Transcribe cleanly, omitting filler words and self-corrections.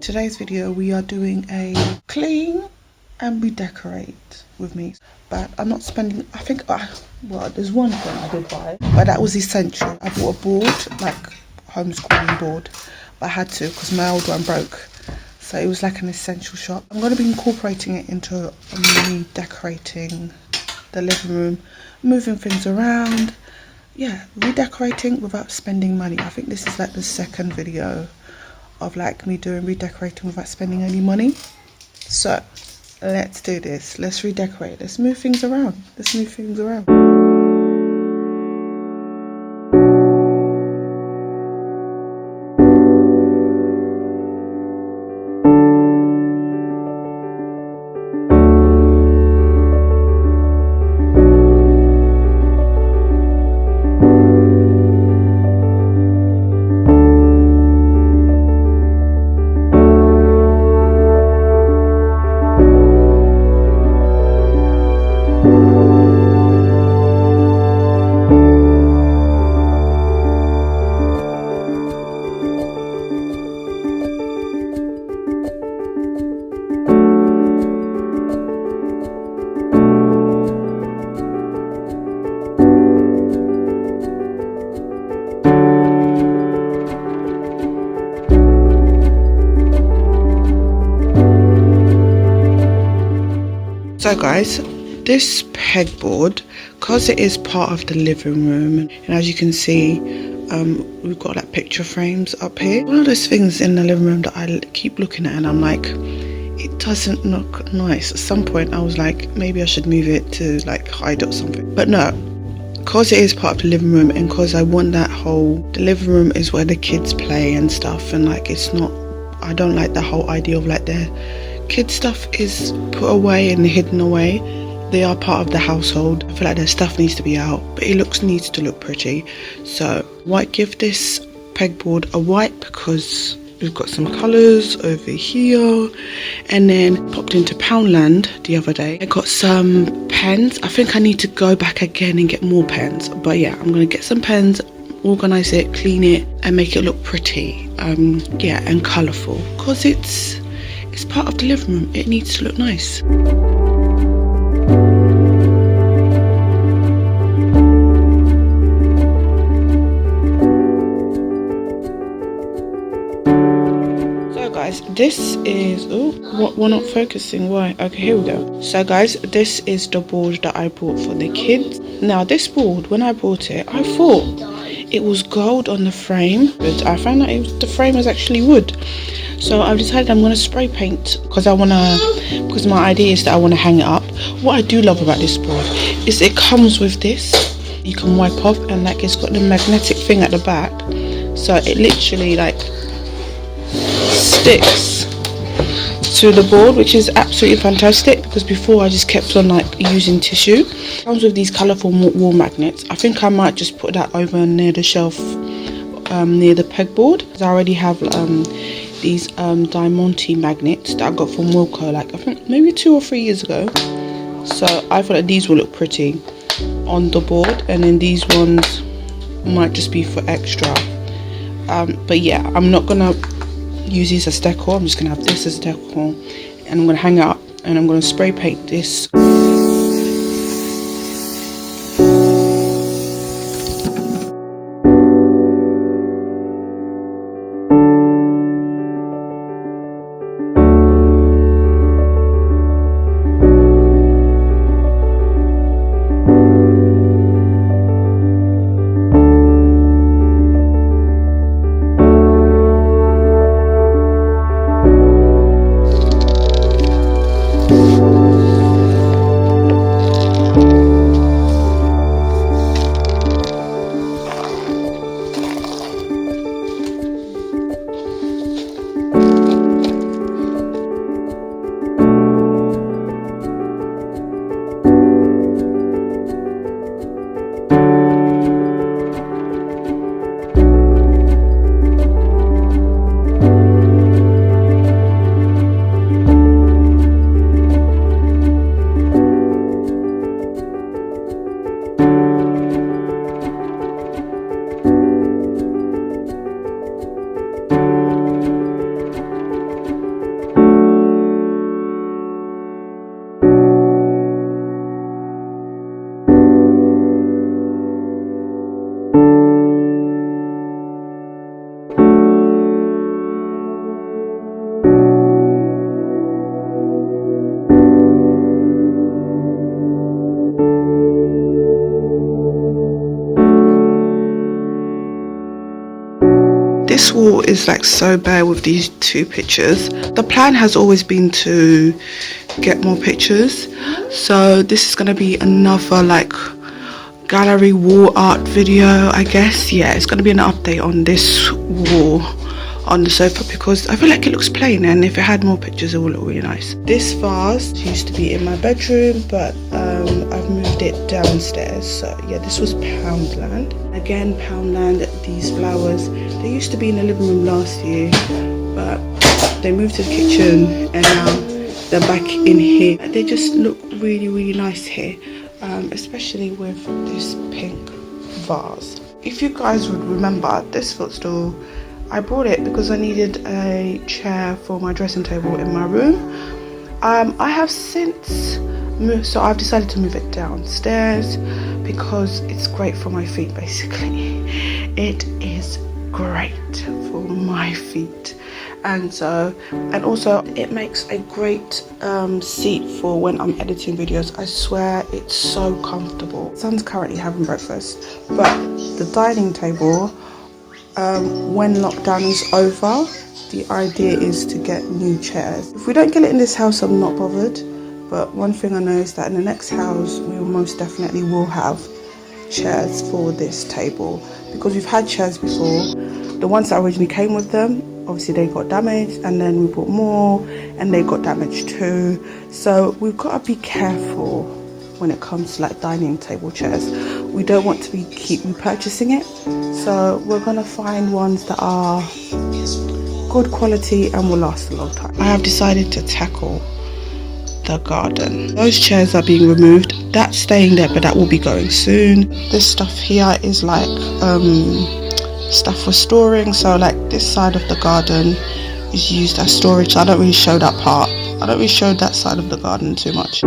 today's video we are doing a clean and redecorate with me, but I'm not spending, well, there's one thing I did buy, but that was essential. I bought a board, like homeschooling board, but I had to because my old one broke, so it was like an essential shop. I'm going to be incorporating it into redecorating the living room, moving things around, yeah, redecorating without spending money. I think this is like the second video of like me doing redecorating without spending any money. So let's do this. Let's redecorate. Let's move things around. So guys, this pegboard, because it is part of the living room, and as you can see, we've got like picture frames up here. One of those things in the living room that I keep looking at and I'm like, it doesn't look nice. At some point I was like, maybe I should move it to like hide it or something, but no, because it is part of the living room, and because I want that the living room is where the kids play and stuff, and like it's not, I don't like the whole idea of like their kids stuff is put away and hidden away. They are part of the household. I feel like their stuff needs to be out, but it needs to look pretty. So might give this pegboard a wipe because we've got some colours over here. And then popped into Poundland the other day. I got some pens. I think I need to go back again and get more pens, but yeah, I'm gonna get some pens, organise it, clean it, and make it look pretty, yeah, and colourful, because it's part of the living room. It needs to look nice. So guys, this is, oh, we're not focusing, why? Okay, here we go. So guys, this is the board that I bought for the kids. Now this board, when I bought it, I thought it was gold on the frame, but I found out the frame is actually wood. So I've decided I'm going to spray paint because my idea is that I want to hang it up. What I do love about this board is it comes with this, you can wipe off, and like it's got the magnetic thing at the back, so it literally like sticks to the board, which is absolutely fantastic, because before I just kept on like using tissue. It comes with these colourful wall magnets. I think I might just put that over near the shelf, near the pegboard, because I already have these Diamante magnets that I got from Wilco, like I think maybe 2 or 3 years ago. So I thought that these will look pretty on the board, and then these ones might just be for extra. But yeah, I'm not gonna use these as decor. I'm just gonna have this as decor, and I'm gonna hang it up, and I'm gonna spray paint this. This wall is like so bare with these 2 pictures. The plan has always been to get more pictures, so this is going to be another like gallery wall art video, I guess. Yeah, it's going to be an update on this wall on the sofa because I feel like it looks plain, and if it had more pictures it would look really nice. This vase used to be in my bedroom, but I've moved it downstairs. So yeah, this was Poundland. Again, Poundland, these flowers, they used to be in the living room last year, but they moved to the kitchen and now they're back in here. They just look really, really nice here, especially with this pink vase. If you guys would remember, this footstool, I bought it because I needed a chair for my dressing table in my room. I have since moved, so I've decided to move it downstairs because it's great for my feet. Basically, it is great for my feet, and also it makes a great seat for when I'm editing videos. I swear it's so comfortable. Son's currently having breakfast, but the dining table, when lockdown is over, the idea is to get new chairs. If we don't get it in this house, I'm not bothered, but one thing I know is that in the next house we most definitely will have chairs for this table, because we've had chairs before. The ones that originally came with them, obviously they got damaged, and then we bought more and they got damaged too. So we've got to be careful when it comes to like dining table chairs. We don't want to keep repurchasing it, so we're gonna find ones that are good quality and will last a long time. I have decided to tackle the garden. Those chairs are being removed. That's staying there, but that will be going soon. This stuff here is like stuff for storing, so like this side of the garden is used as storage, so I don't really show that part. I don't really show that side of the garden too much.